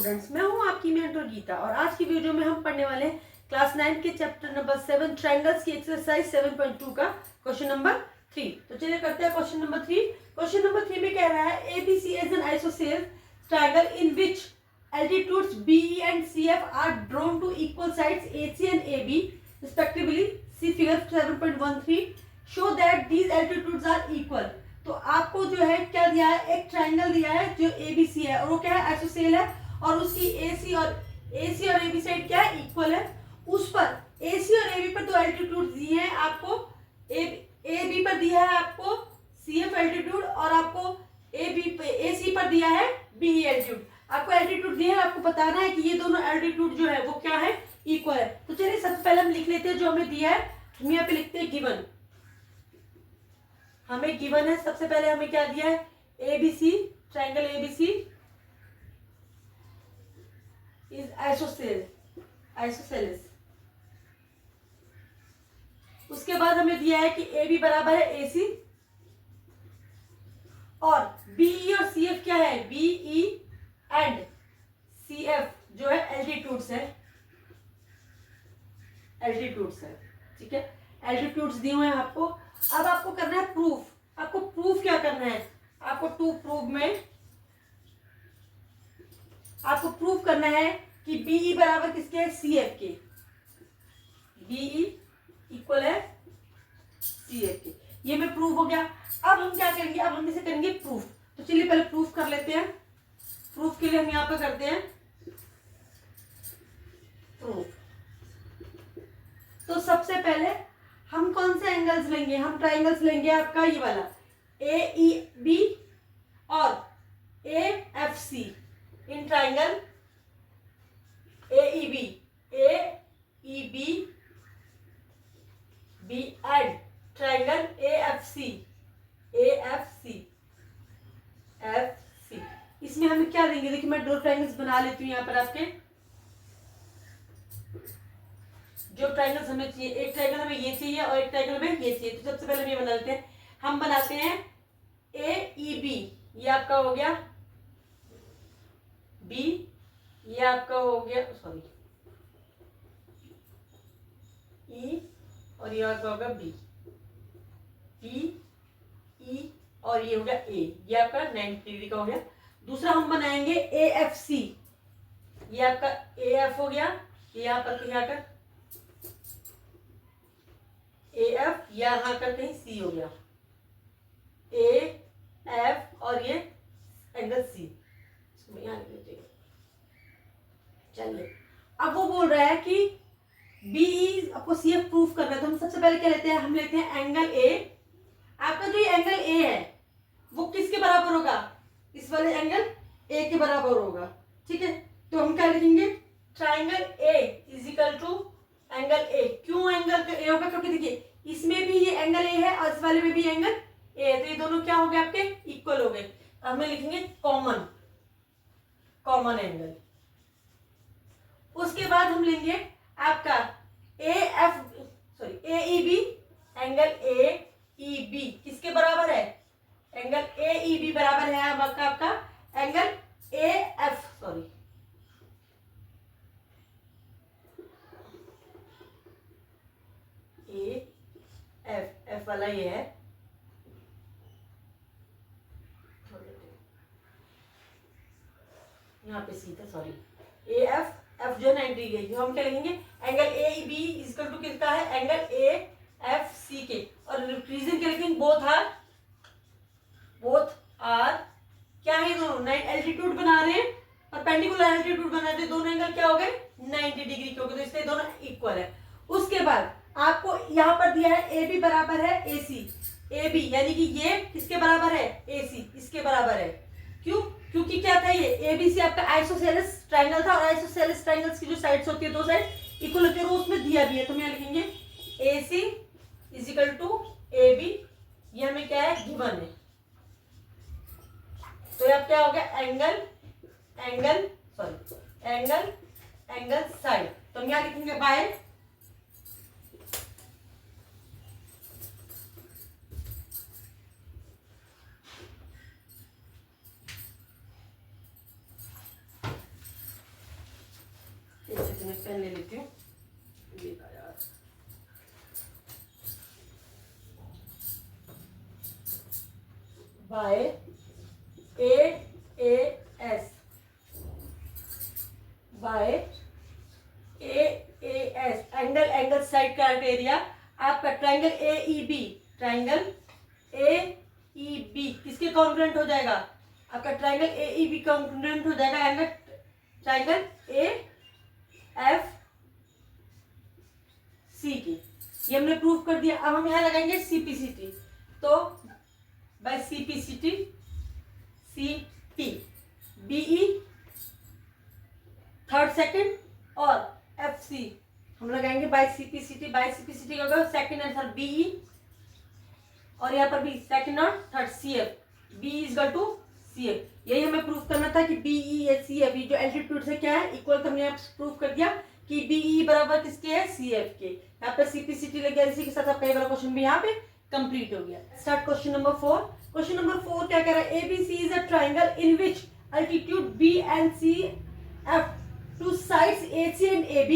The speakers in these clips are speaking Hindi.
स्टूडेंट्स, मैं हूं आपकी मेंटर गीता और आज की वीडियो में हम पढ़ने वाले हैं क्लास 9 के चैप्टर नंबर 7 ट्रायंगल्स की एक्सरसाइज 7.2 का क्वेश्चन नंबर 3। तो चलिए करते हैं क्वेश्चन नंबर 3। क्वेश्चन नंबर 3 में कह रहा है ABC is an isosceles triangle in which altitudes BE and CF are drawn to equal sides AC and AB respectively. See figure 7.13. Show that these altitudes are equal. तो आपको जो है क्या दिया है, एक ट्रायंगल दिया है जो ABC है और वो क्या है, आइसोसेल है और उसकी AC और AB साइड क्या है, इक्वल है। उस पर AC और AB पर दो एल्टीट्यूड दिए हैं आपको। AB पर दिया है आपको CF एल्टीट्यूड और आपको AC पर दिया है BE एल्टीट्यूड। आपको एल्टीट्यूड दिया है, आपको बताना है कि ये दोनों एल्टीट्यूड जो है वो क्या है, इक्वल है। तो चलिए सबसे पहले हम लिख लेते हैं जो हमें दिया है। हम यहाँ पे लिखते हैं गिवन। हमें गिवन है, सबसे पहले हमें क्या दिया है, ABC triangle ABC is isosceles. उसके बाद हमें दिया है कि AB बराबर है AC और BE और CF क्या है, BE एंड CF जो है एल्टीट्यूड्स है, ठीक है। एल्टीट्यूड्स दिए हुए हैं आपको। अब आपको करना है प्रूफ। आपको प्रूफ क्या करना है, आपको प्रूफ करना है कि BE बराबर किसके है, CF के। BE इक्वल है CF के। ये में प्रूफ हो गया। अब हम क्या करेंगे, अब हम इसे करेंगे प्रूफ। तो चलिए पहले प्रूफ कर लेते हैं। प्रूफ के लिए हम यहां पर करते हैं प्रूफ। तो सबसे पहले हम कौन से एंगल्स लेंगे, हम ट्राइंगल्स लेंगे आपका ये वाला AEB और AFC। In triangle AEB B and triangle AFC इसमें हमें क्या देंगे, देखिए मैं दो ट्राइंगल्स बना लेती हूँ यहाँ पर आपके। जो ट्राइंगल्स हमें चाहिए, एक ट्राइंगल हमें ये चाहिए और एक ट्राइंगल हमें ये चाहिए। तो सबसे पहले हम ये बना लेते हैं। हम बनाते हैं AEB, ये आपका हो गया B, ये आपका हो गया E और ये आपका होगा B E और ये हो गया A, ये आपका 90 डिग्री का हो गया। दूसरा हम बनाएंगे AFC, ये आपका AF हो गया, ये यहाँ पर कहीं आकर AF, यहाँ कर कहीं C हो गया AF और ये एंगल C। चलिए अब वो बोल रहा है कि BE आपको CF प्रूफ करना है। तो हम सबसे पहले क्या लेते हैं, हम लेते हैं एंगल A। आपका जो एंगल A है वो किसके बराबर होगा, इस वाले एंगल A के बराबर होगा, ठीक है। तो हम क्या लिखेंगे, triangle A is equal to angle A। क्यों एंगल A होगा, क्योंकि देखिए इसमें भी ये एंगल A है और इस वाले में भी एंगल A है, तो ये दोनों क्या हो गए आपके, इक्वल हो गए। हमें लिखेंगे कॉमन एंगल। उसके बाद हम लेंगे आपका AEB एंगल AEB किसके बराबर है, एंगल AEB बराबर है आपका एंगल AF AF वाला ये है, यहाँ पे सीधा AF जो 90 डिग्री, जो हम क्या लेंगे एंगल AEB इक्वल टू किसका है, एंगल AFC के। और रीजन क्या लिखेंगे, बोथ आर क्या है, दोनों एल्टीट्यूड बना रहे हैं, परपेंडिकुलर एल्टीट्यूड बना रहे हैं, दोनों एंगल क्या हो गए 90 डिग्री के हो गए, तो इसलिए दोनों इक्वल है। उसके बाद आपको यहाँ पर दिया है AB बराबर है AC। AB यानी कि ये किसके बराबर है, AC इसके बराबर है। क्यों, क्योंकि क्या था, ये ABC आपका आइसोसेलेस ट्रायंगल था और आइसोसेलेस ट्रायंगल्स की जो साइड्स होती है, दो साइड इक्वल होती है, वो उसमें दिया भी है। तो हम यहाँ लिखेंगे AC is equal to AB, ये हमें क्या है, गिवन है। तो ये क्या हो गया, एंगल साइड। तो हम यहाँ लिखेंगे बाय से मैं पेन ले लेती हूँ। ये था यार, by AAS, by AAS angle side criteria आपका ट्राइंगल AEB, ट्राइंगल AEB किसके कॉन्ग्रुएंट हो जाएगा? आपका ट्राइंगल AEB कॉन्ग्रुएंट हो जाएगा एंगल ट्राइंगल AFC की। ये हमने प्रूव कर दिया। अब हम यहाँ लगाएंगे CPCT, तो by CPCT CP BE third second और FC हम लगाएंगे बाय CPCT का होगा सेकंड एंड थर्ड BE, और यहाँ पर भी सेकंड और third CF, BE is equal to CF। यही हमें प्रूफ करना था कि BE या CF जो एल्टीट्यूड से क्या है इक्वल, तो हमने यहाँ प्रूफ कर दिया कि BE बराबर किसके है? CF के। यहाँ पे CPCT लग गया, इसी के साथ आपका ये वाला क्वेश्चन भी यहाँ पे कंप्लीट हो गया। Start question number 4। Question number 4 क्या कह रहा है? ABC is a triangle in which altitude B and C F to sides AC and AB,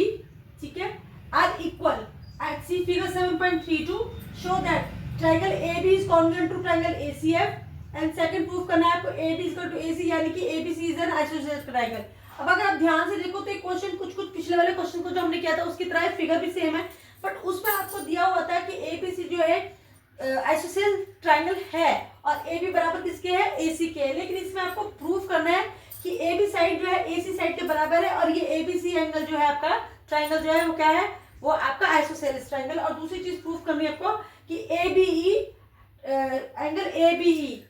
ठीक है, are equal at see figure 7.32 show that triangle AB is congruent to triangle ACF, and second proof करना है आपको AB is equal to AC, यानी कि ABC is an isosceles triangle. अब अगर आप ध्यान से देखो तो एक क्वेश्चन कुछ पिछले वाले क्वेश्चन को जो हमने किया था उसकी तरह फिगर भी सेम है, बट उसमें आपको दिया हुआ था कि ABC जो है आइसोसेलेस ट्राइंगल है और AB बराबर किसके है? AC के। लेकिन इसमें आपको प्रूफ करना है कि AB साइड जो है AC साइड के बराबर है, और ये ABC एंगल जो है आपका ट्राइंगल जो है वो क्या है? वो आपका आइसोसेलेस ट्राइंगल। और दूसरी चीज प्रूफ करनी है आपको कि ABE एंगल ABE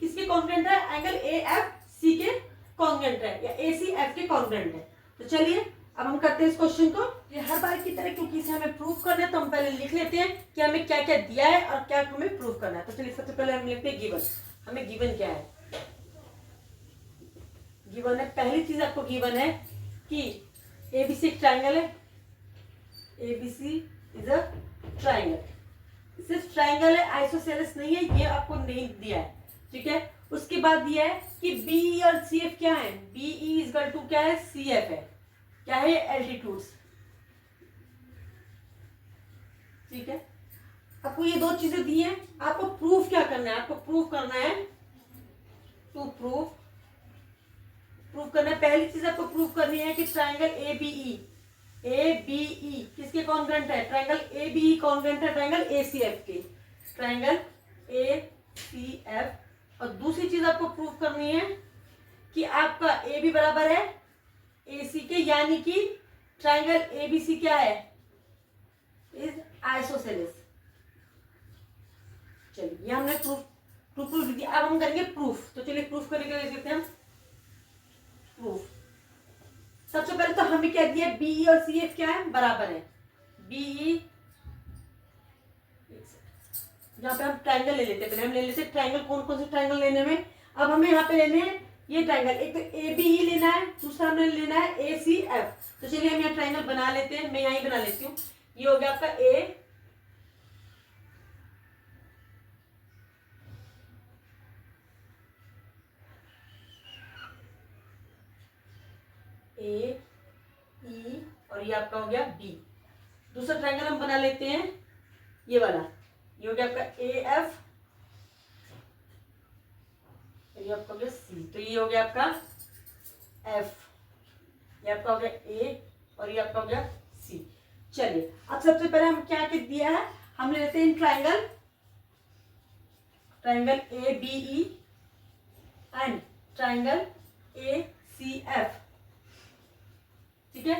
किसके कॉन्ग्रुएंट है? एंगल AFC के कॉन्ग्रुएंट है, या ACF के कॉन्ग्रुएंट है। तो चलिए अब हम करते हैं इस क्वेश्चन को। ये हर बार की तरह क्योंकि इसे हमें प्रूफ करना है तो हम पहले लिख लेते हैं कि हमें क्या क्या दिया है और क्या हमें प्रूफ करना है। तो चलिए सबसे पहले हम लिखते हैं गिवन। हमें गिवन क्या है? गिवन है, पहली चीज आपको गिवन है कि ABC एक ट्राइंगल है, ABC इज अ ट्राइंगल, सिर्फ ट्राइंगल है, आइसोसेलेस नहीं है, ये आपको नहीं दिया है, ठीक है। उसके बाद दिया है कि BE और CF क्या है? BE इज इक्वल टू क्या है? CF है, क्या है? एल्टीट्यूड्स, ठीक है। आपको ये दो चीजें दी हैं, आपको प्रूफ क्या करना है? आपको प्रूफ करना है, टू प्रूफ करना है। पहली चीज आपको प्रूफ करनी है कि ट्राइंगल ABE किसके कॉन्ग्रुएंट है? ट्राइंगल ABE कॉन्ग्रुएंट है ट्राइंगल ACF के, ट्राइंगल ACF। और दूसरी चीज आपको प्रूफ करनी है कि आपका AB बराबर है AC के, यानी कि ट्राइंगल ABC क्या है? Is isosceles. चलिए ये हमने प्रूफ दिया। अब हम करेंगे प्रूफ। तो चलिए प्रूफ करने के लिए देखते हैं प्रूफ। सबसे पहले तो हमें क्या दिया? BE और CF क्या है? बराबर है। BE, यहाँ पे हम ट्राइंगल ले लेते हैं, पहले हम ले लेते हैं ट्राइंगल। कौन कौन से ट्राइंगल लेने में? अब हमें यहाँ पे लेने हैं ये ट्राइंगल, एक तो ABE लेना है, दूसरा हमें लेना है ACF। तो चलिए हम यहाँ ट्राइंगल बना लेते हैं, मैं यहीं बना लेती हूँ। ये हो गया आपका A, E और ये आपका हो गया B। दूसरा ट्राइंगल हम बना लेते हैं ये वाला, ये हो गया आपका AF, ये आपका हो गया C, तो ये हो गया आपका F, ये आपका हो गया A और ये आपका हो गया C। चलिए अब सबसे पहले हम क्या क्या दिया है? हम ले लेते हैं triangle ABE and triangle ACF, ठीक है।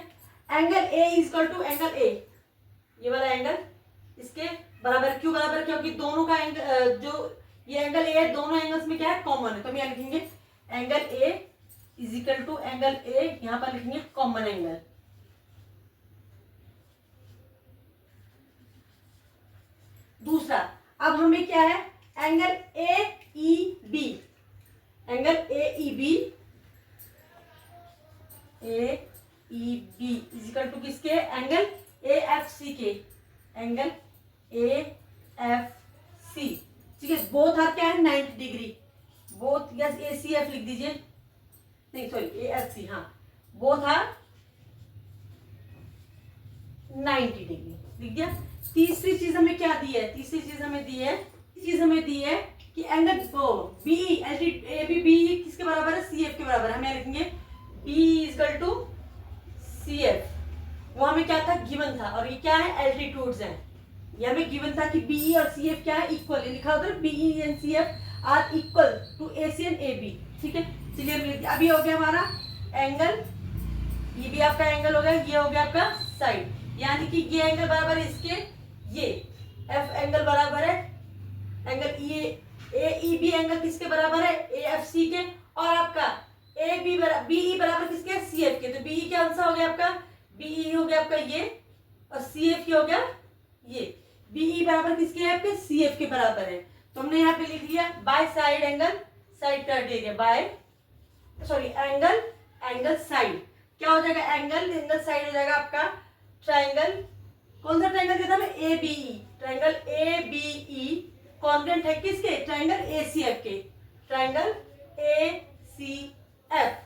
Angle A is equal to angle A, ये वाला एंगल इसके बराबर। क्यों बराबर? क्योंकि दोनों का एंगल, जो ये एंगल A है, दोनों एंगल्स में क्या है? कॉमन है। तो हम यहाँ लिखेंगे angle A is equal to angle A, यहां पर लिखेंगे कॉमन एंगल। दूसरा अब हमें क्या है? Angle AEB, angle AEB is equal to किसके? एंगल AFC के, एंगल AFC, ठीक है। बोथ आर क्या है? 90 डिग्री। बोथ, यस ACF लिख दीजिए, नहीं सॉरी AFC, हाँ, बोथ आर 90 डिग्री। लिख दिया। तीसरी चीज हमें क्या दी है, तीसरी चीज हमें दी है कि एंगल बी ए बी किसके बराबर है, सी एफ के बराबर है। हम यहाँ लिखेंगे B is equal to C F. वो हमें क्या था, गिवन था, और ये क्या है, एल्टीट्यूड्स है। ये हमें गिवन था कि बीई और सी एफ क्या है, इक्वल। लिखा उधर BE and C F are equal to A C and A B. ठीक है, चलिए हम लिख दिया। अभी हो गया हमारा एंगल, ये भी आपका एंगल हो गया, ये हो गया आपका साइड, यानी कि ये एंगल बराबर है इसके, ये एफ एंगल बराबर है angle A E B angle किसके बराबर है, ए एफ सी के, और आपका ए बी बीई बराबर किसके, सी एफ के। तो बीई क्या आंसर हो गया आपका, बीई हो गया आपका ये, और सी एफ हो गया ये। बीई बराबर किसके है, आपके सी एफ के बराबर है। तो हमने यहाँ पे लिख लिया by side angle, side criteria, by sorry angle side. क्या हो जाएगा, एंगल साइड हो जाएगा आपका ट्राइंगल। कौन सा ट्राइंगल कहता है, A B E, triangle A B E congruent है किसके, ट्राइंगल ए सी एफ के, ट्राइंगल ए सी एफ।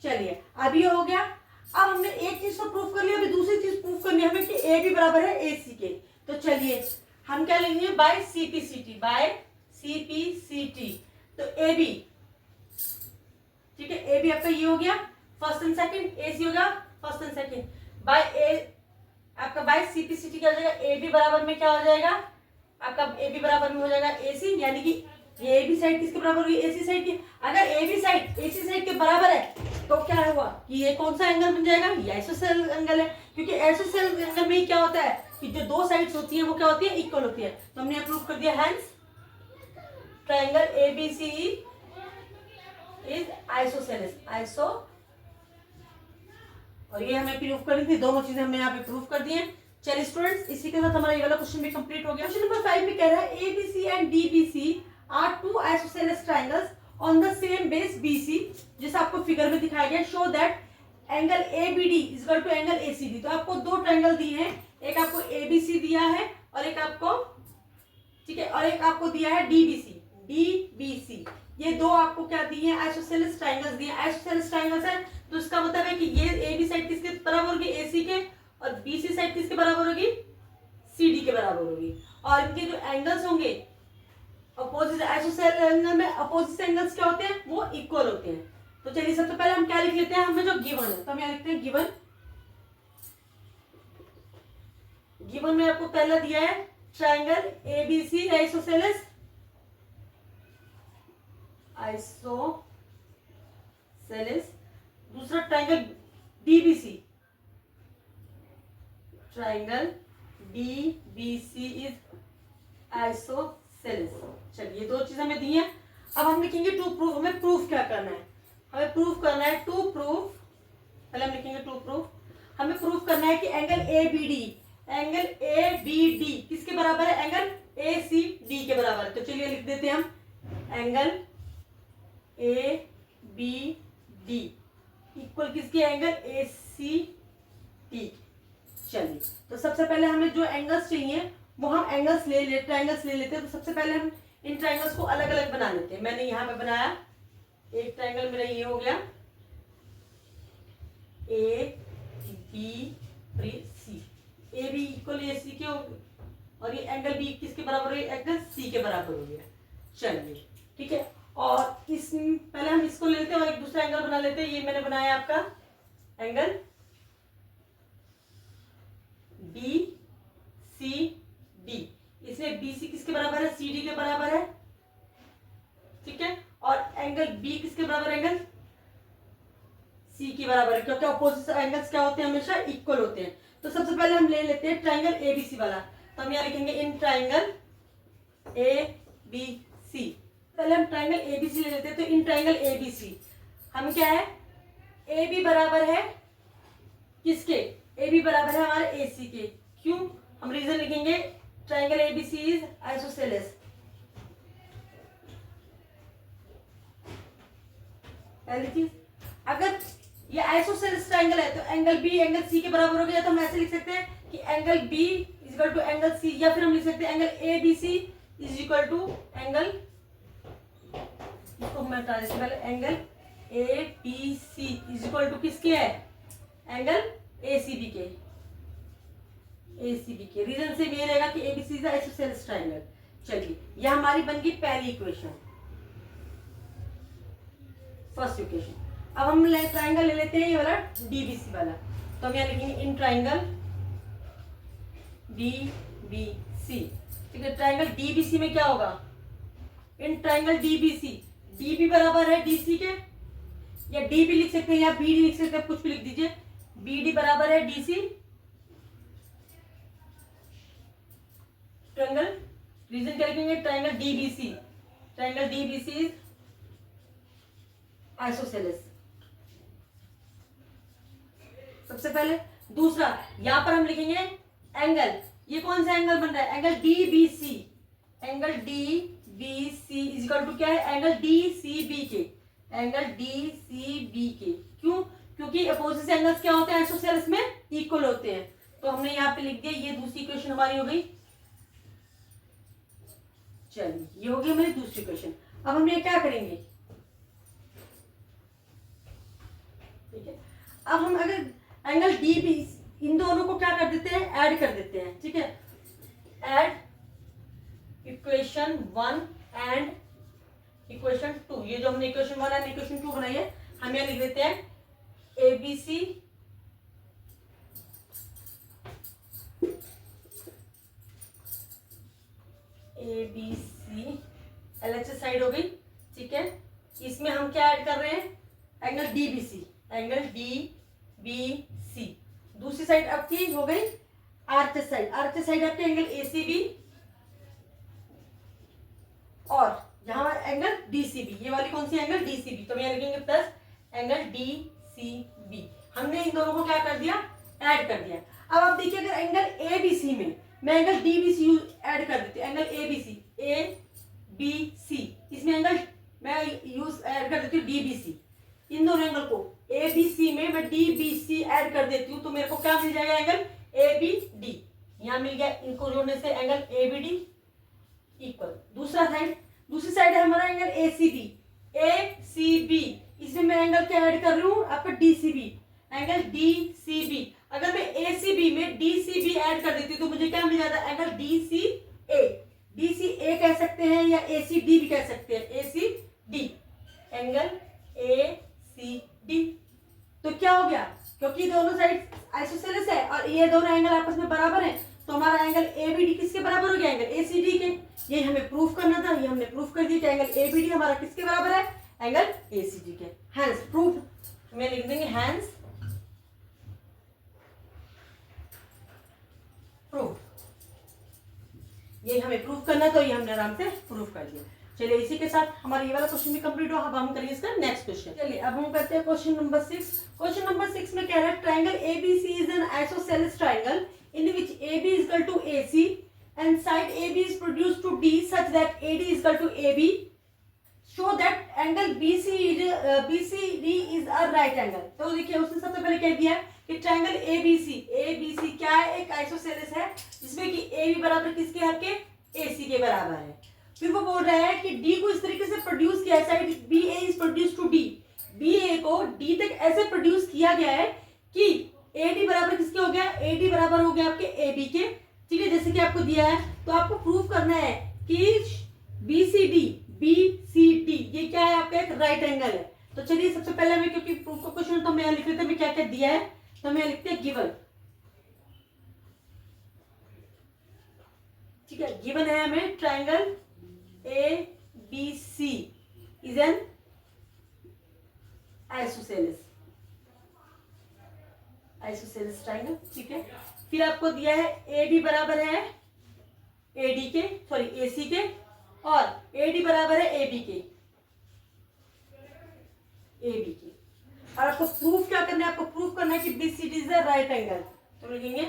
चलिए अब ये हो गया। अब हमने एक चीज तो प्रूफ कर लिया, अभी दूसरी चीज प्रूफ करनी है हमें कि ए बी बराबर है ए सी के। तो चलिए हम क्या लेंगे, by C P C T, by C P C T. तो ए बी, ठीक है, ए बी आपका ये हो गया first and second, A C हो गया first and second. By A आपका by C P C T क्या हो जाएगा, ए बी बराबर में क्या हो जाएगा आपका, ए बी बराबर में हो जाएगा ए सी, यानी कि ये ए बी साइड किसके बराबर होगी, ए सी साइड की। अगर A B side A C side के बराबर है तो क्या हुआ कि ये कौन सा एंगल बन जाएगा, ये आइसोसेलेस एंगल है। क्योंकि आइसोसेलेस एंगल में ही क्या होता है कि जो दो साइड्स होती है वो क्या होती है, इक्वल होती है। तो हमने प्रूव कर दिया, hence triangle ABC is isosceles, और ये हमें प्रूफ करनी थी, दोनों चीजें हमने यहाँ पे प्रूफ कर दी हैं। चलिए स्टूडेंट्स, इसी के साथ हमारा ये वाला क्वेश्चन भी कंप्लीट हो गया। क्वेश्चन नंबर 5 में कह रहा है ABC and DBC are two isosceles triangles on the same base BC, जैसा आपको फिगर में दिखाया गया। Show that angle ABD is equal to angle ACD. तो आपको दो ट्रायंगल दिए हैं, एक आपको एबीसी दिया है और एक आपको, ठीक है, और एक आपको दिया है डीबीसी। ये दो आपको क्या दिए हैं, आइसोसेलेस ट्रायंगल्स दिए हैं। आइसोसेलेस ट्रायंगल्स है तो इसका मतलब है कि ये ए बी साइड किसके बराबर होगी, एसी के, और बीसी साइड किसके बराबर होगी, सीडी के बराबर होगी। और इनके जो एंगल्स होंगे अपोजिट, आइसोसेलेस एंगल में अपोजिट एंगल्स क्या होते हैं, वो इक्वल होते हैं। तो चलिए सबसे पहले हम क्या लिख लेते हैं, हमें जो गिवन है, तो हम यहाँ लिखते हैं गिवन में आपको पहला दिया है ट्रायंगल एबीसी आइसोसेलेस, दूसरा triangle DBC, triangle DBC is isosceles. चलिए दो चीजें हमें दी हैं। अब हम लिखेंगे टू प्रूफ। हमें प्रूफ क्या करना है, हमें प्रूफ करना है टू प्रूफ। पहले हम लिखेंगे टू प्रूफ। हमें प्रूफ करना है कि एंगल ए बी डी किसके बराबर है, एंगल ए सी डी के बराबर है। तो चलिए लिख देते हैं हम angle A B D equal किसके, एंगल ए सी डी। चलिए तो सबसे पहले हमें जो एंगल्स चाहिए वो हम ट्रायंगल्स ले लेते हैं। तो सबसे पहले हम इन ट्रायंगल्स को अलग अलग बना लेते हैं। मैंने यहाँ पे बनाया, एक ट्रायंगल मेरा ये हो गया A B C, A B equal A C के हो, और ये एंगल बी किसके बराबर है, एंगल सी के बराबर हो गया। चलिए ठीक है, और इस पहले हम इसको ले लेते हैं और एक दूसरा एंगल बना लेते हैं। ये मैंने बनाया आपका एंगल बी सी डी, इसमें बीसी किसके बराबर है, सी डी के बराबर है, ठीक है, और एंगल बी किसके बराबर, एंगल सी के बराबर है, क्योंकि अपोजिट एंगल्स क्या होते हैं, हमेशा इक्वल होते हैं। तो सबसे पहले हम ले लेते हैं ट्रायंगल एबीसी वाला। तो हम यहाँ लिखेंगे इन ट्रायंगल ए बी सी। पहले हम ट्रायंगल एबीसी ले लेते हैं। तो इन ट्रायंगल एबीसी हम क्या है, ए बी बराबर है किसके, ए बी बराबर है हमारे ए सी के। क्यों, हम रीजन लिखेंगे ट्रायंगल एबीसी इज आइसोसेलेस। पहली चीज, अगर ये आइसोसेलेस ट्रायंगल है तो एंगल बी एंगल सी के बराबर हो गया। तो हम ऐसे लिख सकते हैं कि angle B is equal to angle C, या फिर हम लिख सकते हैं angle A B C is equal to angle, इसको मैं पहले angle A B C is equal to किसके है, एंगल ए सी बी के। ACB के। रीजन से ये रहेगा कि ABC इज आइसोसेलेस ट्रायंगल। चलिए यह हमारी बन गई पहली इक्वेशन, फर्स्ट इक्वेशन। अब हम ट्रायंगल ले लेते हैं ये वाला DBC वाला, तो हम यहाँ लिखेंगे इन ट्रायंगल DBC। ठीक है, ट्रायंगल DBC में क्या होगा, इन ट्रायंगल DBC, DB बराबर है DC के, या DB लिख सकते हैं या BD लिख सकते हैं, कुछ भी लिख दीजिए। BD बराबर है DC ट्रायंगल। रीजन क्या लिखेंगे, triangle DBC, triangle DBC is isosceles, सबसे पहले। दूसरा यहां पर हम लिखेंगे एंगल, ये कौन सा एंगल बन रहा है, angle DBC, angle DBC is equal to क्या है, एंगल DCB के, एंगल DCB के। क्यों, क्योंकि अपोजिट एंगल्स क्या होते हैं आइसोसेलेस में, इक्वल होते हैं। तो हमने यहाँ पे लिख दिया, ये दूसरी इक्वेशन हमारी हो गई। चलिए ये हो गई हमारी दूसरी इक्वेशन। अब हम ये क्या करेंगे, ठीक है, अब हम अगर एंगल DB इन दोनों को क्या कर देते हैं, ऐड कर देते हैं। ठीक है, ऐड इक्वेशन 1 एंड इक्वेशन 2, ये जो हमने इक्वेशन 1 एंड इक्वेशन 2 बनाई है, हम यहाँ लिख देते हैं ABC LHS साइड हो गई। ठीक है, इसमें हम क्या ऐड कर रहे हैं, एंगल DBC, एंगल DBC। दूसरी साइड आपकी हो गई RHS साइड, RHS साइड आपके एंगल ACB, और यहाँ एंगल DCB, ये वाली कौन सी एंगल DCB, तो हम यहाँ लिखेंगे प्लस एंगल DCB। हमने इन दोनों को क्या कर दिया, ऐड कर दिया। अब आप देखिए, अगर एंगल ABC में मैं एंगल DBC ऐड कर देती हूँ, एंगल ABC, इसमें एंगल मैं यूज ऐड कर देती हूँ DBC, इन दोनों एंगल को ABC में मैं DBC ऐड कर देती हूँ, तो मेरे को क्या मिल जाएगा, एंगल ABD। यहाँ मिल गया, इनको जोड़ने से एंगल ABD इक्वल। दूसरी साइड है हमारा एंगल ACB, इसमें मैं एंगल क्या ऐड कर रही हूँ, आपका DCB, एंगल DCB। अगर मैं ACB में DCB ऐड कर देती हूँ तो मुझे क्या मिल जाता है, एंगल DCA कह सकते हैं या ACD भी कह सकते हैं, ACD, एंगल ACD। तो क्या हो गया, क्योंकि दोनों साइड आइसोसेलेस है और ये दोनों एंगल आपस में बराबर है, तो हमारा एंगल ABD किसके बराबर हो गया, एंगल ACD के। ये हमें प्रूफ करना था, ये हमने प्रूफ कर दिया कि एंगल ABD हमारा किसके बराबर है, एंगल ACD के। हैंस प्रूफ, मैं लिख देंगे हैंस प्रूफ। ये हमें प्रूफ करना, तो ये हमने आराम से प्रूफ कर दिया। चलिए इसी के साथ हमारा ये वाला क्वेश्चन भी कंप्लीट हुआ। अब हम करेंगे इसका नेक्स्ट क्वेश्चन। चलिए अब हम करते हैं क्वेश्चन नंबर 6। क्वेश्चन नंबर 6 में कह रहा है, triangle ABC is an isosceles triangle in which AB is equal to AC and side AB is produced to D such that AD is equal to AB. Show that angle BCD is a right angle। तो देखिए उसने सबसे पहले कह दिया कि ट्रायंगल ABC क्या है, एक आइसोसेलेस है जिसमें कि AB बराबर किसके है, आपके AC के बराबर है। फिर वो बोल रहा है कि D को इस तरीके से प्रोड्यूस किया है, side BA is produced to D, BA को D तक ऐसे प्रोड्यूस किया गया है कि AD बराबर किसके हो गया, AD बराबर हो गया आपके AB के। ठीक है, जैसे कि आपको दिया है, तो आपको प्रूफ करना है कि BCD ये क्या है, आपका एक राइट एंगल है। तो चलिए सबसे पहले हमें, क्योंकि प्रूफ का क्वेश्चन तो मैं लिख लेते हैं क्या क्या दिया है, तो मैं लिखते हैं गिवन। ठीक है, गिवन है हमें triangle ABC is an isosceles triangle. ठीक है, फिर आपको दिया है AB बराबर है AD के, सॉरी AC के, और AD बराबर है AB के, और आपको प्रूफ क्या करना है, आपको प्रूफ करना है कि BCD is the right angle. तो लिखेंगे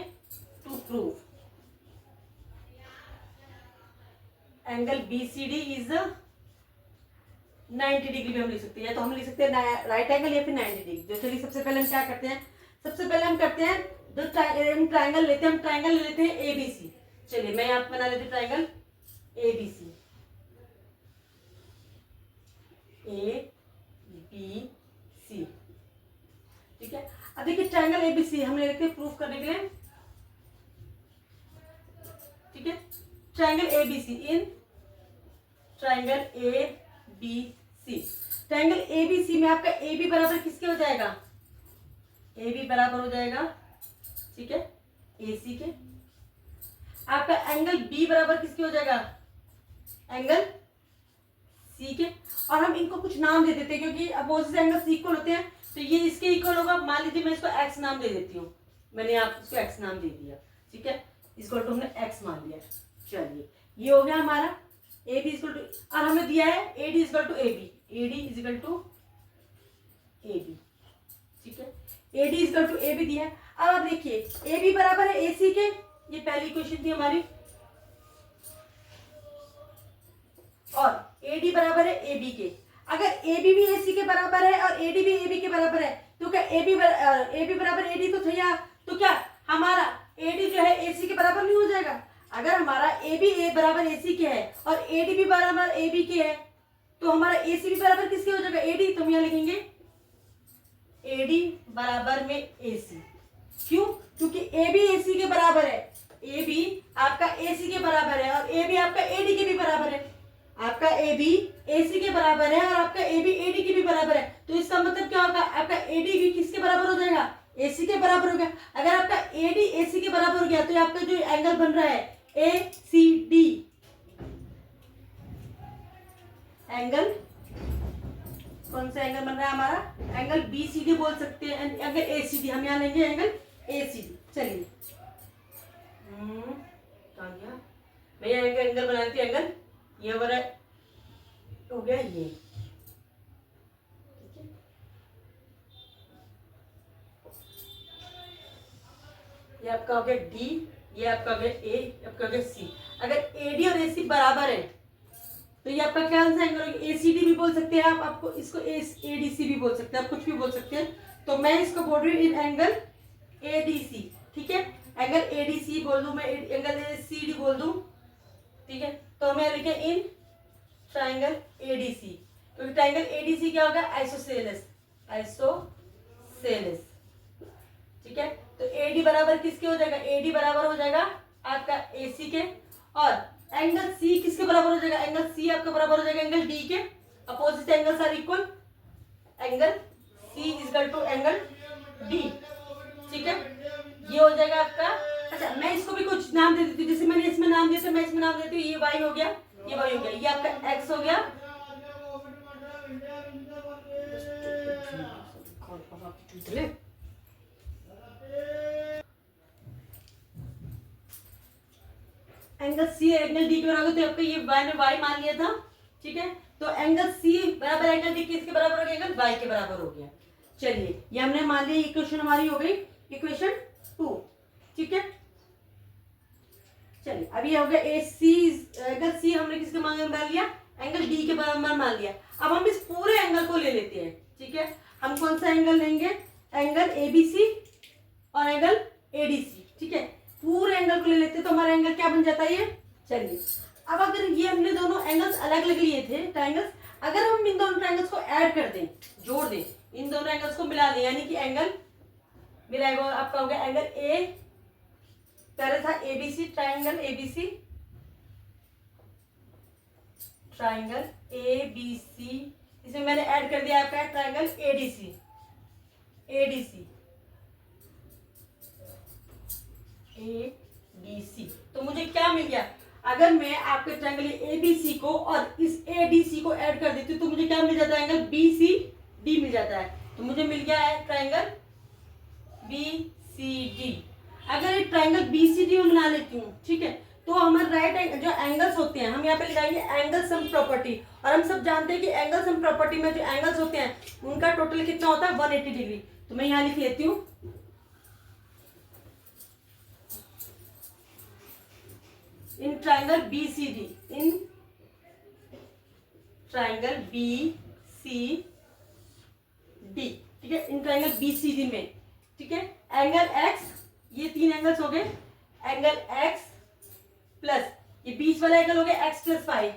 to proof angle BCD is 90 degree भी हम लिख सकते हैं, या तो हम लिख सकते हैं राइट एंगल या फिर 90 डिग्री। तो चलिए सबसे पहले हम क्या करते हैं, सबसे पहले हम करते हैं ट्रायंगल लेते हैं, हम ट्रायंगल ले लेते हैं ABC। चलिए मैं यहाँ बना लेती हूँ ट्रायंगल ABC, ठीक है। अब देखिए ट्रायंगल ABC हम ले लेते हैं प्रूफ करने के लिए, triangle A B C, in triangle A B C. Triangle A B C में आपका ए बी बराबर किसके हो जाएगा, ए बी बराबर हो जाएगा, ठीक है, ए सी के। आपका एंगल बी बराबर किसके हो जाएगा, एंगल सी के। और हम इनको कुछ नाम दे देते हैं क्योंकि अपोजिट एंगल्स इक्वल होते हैं, तो ये इसके इक्वल होगा। मान लीजिए मैं इसको एक्स नाम दे देती हूँ, मैंने आप इसको एक्स नाम दे दिया, ठीक है, इसको तो हमने एक्स मान लिया। चलिए ये हो गया हमारा ए बी इक्वल टू, और हमें दिया है A D equal to A B, A D equal to A B, ठीक है, A D equal to A B दिया है। अब आप देखिए ए बी बराबर है ए सी के, ये पहली क्वेश्चन थी हमारी, और ए डी बराबर है ए बी के। अगर ए बी भी ए सी के बराबर है और ए डी भी ए बी के बराबर है, तो क्या ए बी बराबर ए डी तो था, तो क्या हमारा ए डी जो है ए सी के बराबर नहीं हो जाएगा। अगर हमारा ए बी ए बराबर ए सी के है और ए डी भी बराबर ए बी के है, तो हमारा ए सी भी बराबर किसके हो जाएगा, ए डी। तो हम यहाँ लिखेंगे ए डी बराबर में ए सी। क्यों, क्योंकि ए बी ए सी के बराबर है, ए बी आपका ए सी के बराबर है और ए बी आपका ए डी के भी बराबर है। आपका ए बी ए सी के बराबर है और आपका ए बी ए डी के भी बराबर है, तो इसका मतलब क्या होगा, आपका ए डी भी किसके बराबर हो जाएगा, ए सी के बराबर हो गया। अगर आपका ए डी ए सी के बराबर हो गया तो आपका जो एंगल बन रहा है ए सी डी, एंगल कौन सा एंगल बन रहा है हमारा, एंगल बी सी डी बोल सकते हैं, एंगल ए सी डी, हम यहाँ लेंगे एंगल ए सी डी। चलिए मैं यहाँ एंगल बनाती हूँ, एंगल ये वाला हो गया, ये ठीक है, ये आपका हो गया डी, ये आपका हो गया ए, आपका हो गया सी। अगर ए डी और ए सी बराबर है तो ये आपका क्या आंसर एंगल होगा, ए सी डी भी बोल सकते हैं आप, आपको इसको ए डी सी भी बोल सकते हैं, आप कुछ भी बोल सकते हैं। तो मैं इसको बोल रही हूँ इन एंगल ए डी सी, ठीक है, एंगल ए डी सी बोल दूं मैं, एंगल ए सी डी बोल दूं, ठीक है। तो हमें लिखे इन ट्राइंगल एडीसी, क्योंकि ट्राइंगल एडीसी क्या होगा, आइसोसेलेस, आइसोसेलेस, ठीक है। तो एडी बराबर किसके हो जाएगा, एडी बराबर हो जाएगा आपका एसी के, और एंगल सी किसके बराबर हो जाएगा, एंगल सी आपका बराबर हो जाएगा एंगल डी के। Opposite angles are equal, angle C equal to angle D, ठीक है, ये हो जाएगा आपका। अच्छा मैं इसको भी कुछ नाम दे देती हूँ, जैसे मैंने इसमें नाम दिया तो मैं इसमें नाम देती हूँ, ये वाई हो गया, ये वाई हो गया, ये आपका एक्स हो गया, एंगल सी एंगल डी के बराबर, तो आपका ये वाई ने वाई मान लिया था, ठीक है। तो एंगल सी बराबर एंगल डी किसके बराबर हो गया, एंगल वाई के बराबर हो गया। चलिए ये हमने मान लिया, इक्वेशन हमारी हो गई इक्वेशन 2, ठीक है। चलिए अब ये हो गया ए सी, एंगल सी हमने किसके मान लिया, एंगल डी के बराबर मान लिया। अब हम इस पूरे एंगल को ले लेते हैं, ठीक है। हम कौन सा एंगल लेंगे, एंगल एबीसी और एंगल एडीसी, ठीक है, पूरे एंगल को ले लेते हैं, तो हमारा एंगल क्या बन जाता है ये। चलिए अब अगर ये हमने दोनों एंगल्स अलग अलग लिए थे ट्राइंगल्स, अगर हम इन दोनों ट्राइंगल्स को ऐड कर दें, जोड़ दें, इन दोनों एंगल्स को मिला दें, यानी कि एंगल मिलाएगा, आपका हो गया एंगल ए, पहले था ABC, triangle ABC, triangle ABC, इसमें मैंने ऐड कर दिया आपका ट्राइंगल एडीसी, एडीसी, एडीसी। तो मुझे क्या मिल गया, अगर मैं आपके ट्राइंगल एबीसी को और इस एडीसी को ऐड कर देती हूँ तो मुझे क्या मिल जाता है, एंगल बीसीडी मिल जाता है। तो मुझे मिल गया है ट्राइंगल बीसीडी। अगर ये ट्राइंगल बीसीडी में बना लेती हूँ, ठीक है, तो हमारे राइट जो एंगल्स होते हैं हम यहाँ पे लगाएंगे एंगल सम प्रॉपर्टी, और हम सब जानते हैं कि एंगल सम प्रॉपर्टी में जो एंगल्स होते हैं उनका टोटल कितना होता है, 180 डिग्री। तो मैं यहाँ लिख लेती हूँ in triangle BCD, in triangle BCD, ठीक है, इन ट्राइंगल बीसीडी में, ठीक है, एंगल एक्स, ये तीन एंगल्स हो गए, एंगल एक्स प्लस ये बीच वाला एंगल हो गया X plus Y,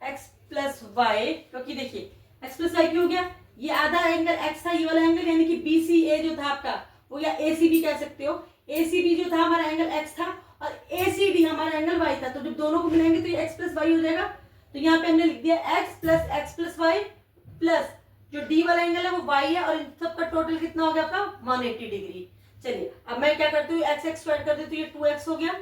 X plus Y, क्योंकि देखिए एक्स प्लस वाई क्यों हो गया, ये आधा एंगल एक्स था, ये वाला एंगल यानी कि बी सी ए जो था आपका वो, या ए सी बी कह सकते हो, ए सी बी जो था हमारा एंगल एक्स था, और ACD हमारा एंगल वाई था, तो जब दोनों को मिलाएंगे तो ये x प्लस वाई हो जाएगा। तो यहाँ पे हमने लिख दिया x प्लस वाई प्लस जो d वाला एंगल है वो y है, और इन सब का टोटल कितना हो गया आपका 180 डिग्री। चलिए अब मैं क्या करती हूँ, x को ऐड कर देती हूँ, ये 2x हो गया,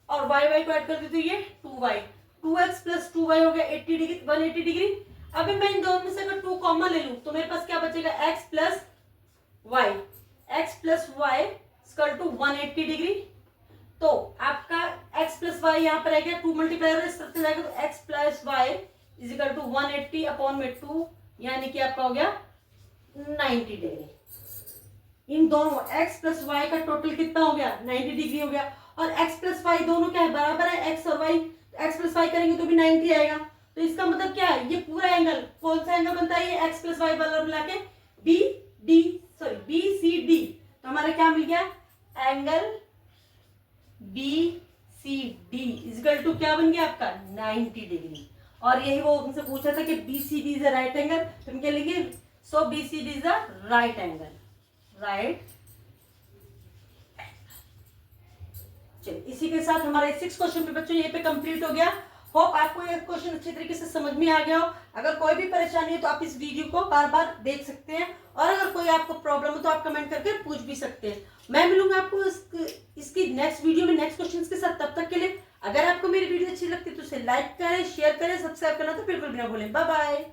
और y को ऐड कर देती हूँ, ये 2y, 2x प्लस 2y हो गया 80 डिग्री 180 डिग्री। अभी मैं इन दोनों में से अगर 2 कॉमन ले लूँ तो मेरे पास क्या बचेगा, x plus y equal to 180 degree. तो आपका x प्लस वाई यहाँ पर रहेगा, 2 मल्टीप्लाई हो इस तरफ से जाएगा, तो x plus Y is equal to 180 upon में 2, यानी कि आपका हो गया 90 डिग्री। इन दोनों x प्लस वाई का टोटल कितना हो गया, 90 डिग्री हो गया। और x प्लस वाई दोनों क्या है, बराबर है, x और y, x प्लस वाई करेंगे तो भी 90 आएगा। तो इसका मतलब क्या है, ये पूरा एंगल कौन सा एंगल बनता है, ये x प्लस वाई वाला मिला के BCD। तो हमारा क्या मिल गया, angle BCD is equal to क्या बन गया आपका 90 डिग्री। और यही वो उनसे पूछा था कि BCD is a right angle, तो हम क्या लिखेंगे, सो BCD is a right angle, right. चलिए इसी के साथ हमारा 6 क्वेश्चन पे बच्चों ये पे कंप्लीट हो गया। होप आपको ये क्वेश्चन अच्छे तरीके से समझ में आ गया हो। अगर कोई भी परेशानी है तो आप इस वीडियो को बार बार देख सकते हैं, और अगर कोई आपको प्रॉब्लम हो तो आप कमेंट करके पूछ भी सकते हैं। मैं मिलूंगा आपको इसकी नेक्स्ट वीडियो में नेक्स्ट क्वेश्चन के साथ। तब तक के लिए अगर आपको मेरी वीडियो अच्छी लगती है तो उसे लाइक करें, शेयर करें, सब्सक्राइब करना तो बिल्कुल भी ना भूलें। Bye bye.